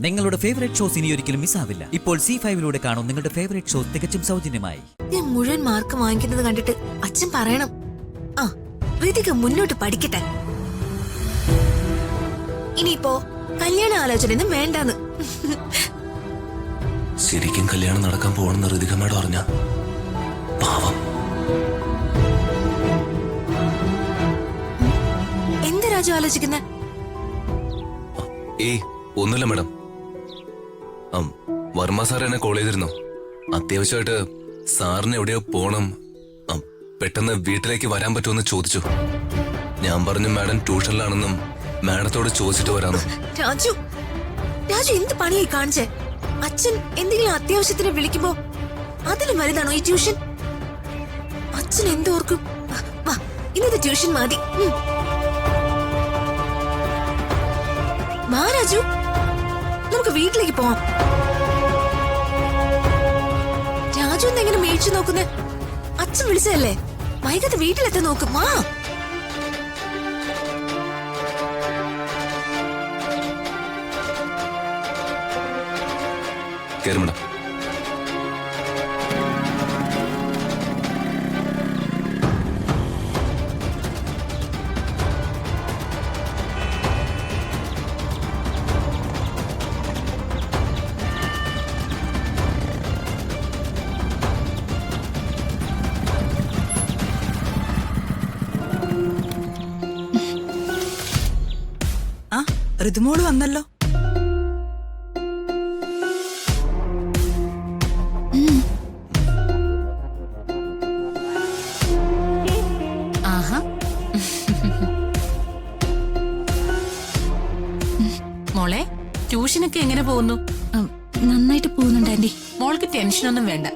നിങ്ങളുടെ favourite shows ഇനി ഒരിക്കലും മിസ്സാവില്ല. ഇപ്പോൾ C5 കാണും നിങ്ങളുടെ ഫേവറേറ്റ് ഷോസ് തികച്ചും സൗജന്യമായി. ഞാൻ മുഴുവൻ മാർക്ക് വാങ്ങിക്കുന്നത് കണ്ടിട്ട് അച്ഛൻ പറയണം, ആ ഋതിക മുന്നോട്ട് പഠിക്കട്ടെ. ഇനിയിപ്പോ കല്യാണ ആലോചനയൊന്നും വേണ്ടാന്ന്. ശരിക്കും കല്യാണം നടക്കാൻ പോകണമെന്ന് ഋതിക മേഡം പറഞ്ഞ പാവം. എന്ത് രാജു ആലോചിക്കുന്ന? ഏയ് ഒന്നുമില്ല മേഡം. വർമ്മ സാർ എന്നെ കോൾ ചെയ്തിരുന്നു. അത്യാവശ്യമായിട്ട് സാറിന് എവിടെയോ പോണം, പെട്ടെന്ന് വീട്ടിലേക്ക് വരാൻ പറ്റുമെന്ന് ചോദിച്ചു. ഞാൻ പറഞ്ഞു മാഡം ട്യൂഷനിലാണെന്നും മാഡത്തോട് ചോദിച്ചിട്ട് വരാമെന്നും. രാജു രാജു എന്ത് പണിയായി കാണിച്ചേ? അച്ഛൻ എന്തെങ്കിലും അത്യാവശ്യത്തിന് വിളിക്കുമ്പോ അതിലും വലുതാണോ ഈ ട്യൂഷൻ? അച്ഛൻ എന്തോർക്കും? വാ ഇന്നത്തെ ട്യൂഷൻ മതി. വാ രാജു, നമുക്ക് വീട്ടിലേക്ക് പോവാം. രാജു എന്നെങ്ങനെ മേടിച്ചു നോക്കുന്നേ? അച്ഛൻ വിളിച്ചതല്ലേ, വൈകാതെ വീട്ടിലെത്താൻ നോക്കും. വാ. കേറ് മേഡം. ഋതുമോള് വന്നല്ലോ. ആഹാ, മോളെ ട്യൂഷനൊക്കെ എങ്ങനെ പോകുന്നു? നന്നായിട്ട് പോകുന്നുണ്ട് ആന്റി. മോൾക്ക് ടെൻഷനൊന്നും വേണ്ട,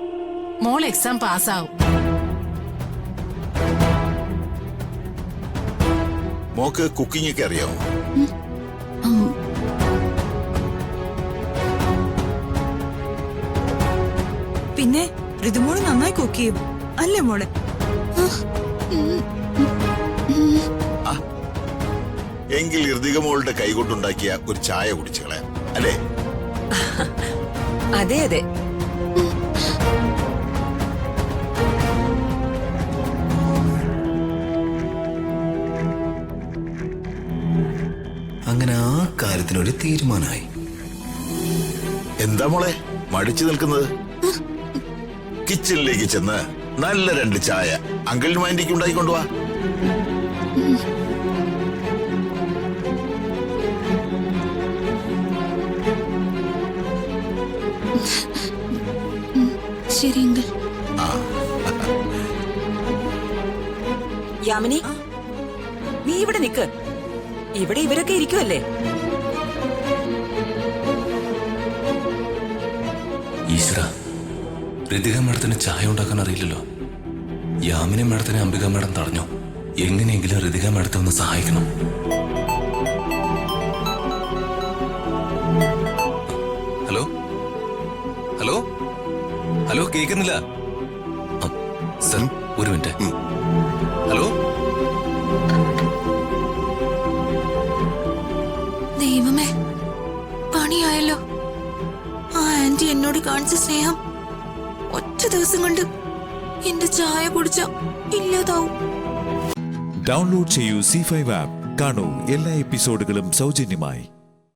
മോൾ എക്സാം പാസ്സാവും. മോക്ക് കുക്കിംഗ് ഒക്കെ അറിയാമോ? പിന്നെ ഋതുമോള് നന്നായി കുക്ക് ചെയ്യും അല്ലേ മോളെ? എങ്കിൽ ഋതിക മോളുടെ കൈകൊണ്ടുണ്ടാക്കിയ ഒരു ചായ കുടിച്ചു കളയാം അല്ലേ? അതെ അതെ. അങ്ങനെ ആ കാര്യത്തിനൊരു തീരുമാനമായി. എന്താ മോളെ മടിച്ചു നിൽക്കുന്നത്? കിച്ചണിലേക്ക് ചെന്ന് നല്ല 2 ചായ അങ്കിളിനും ആന്റിക്കും ഉണ്ടാക്കിക്കൊണ്ടുവാ. ശരി അങ്കിൾ. യാമിനി, നീ ഇവിടെ നിക്ക്. ഇവിടെ ഇവരൊക്കെ ഇരിക്കുമല്ലേ? ഈശ്വര, ഋതിക മേഡത്തിന് ചായ ഉണ്ടാക്കാൻ അറിയില്ലല്ലോ. യാമിനി മേഡത്തിനെ അംബിക മേഡം തടഞ്ഞു. എങ്ങനെയെങ്കിലും ഋതിക മേഡത്തെ ഒന്ന് സഹായിക്കണം. ഹലോ ഹലോ ഹലോ, കേൾക്കുന്നില്ല? സർ ഒരു മിനിറ്റ്. ഹലോ. ദൈവമേ, പണിയായല്ലോ. ആ ആന്റി എന്നോട് കാണിച്ച സ്നേഹം ഒറ്റ ദിവസം കൊണ്ട് എന്റെ ചായ കുടിച്ച ഇല്ലാതാവും. ഡൗൺലോഡ് ചെയ്യൂ C5 ആപ്പ്. കാണൂ എല്ലാ എപ്പിസോഡുകളും സൗജന്യമായി.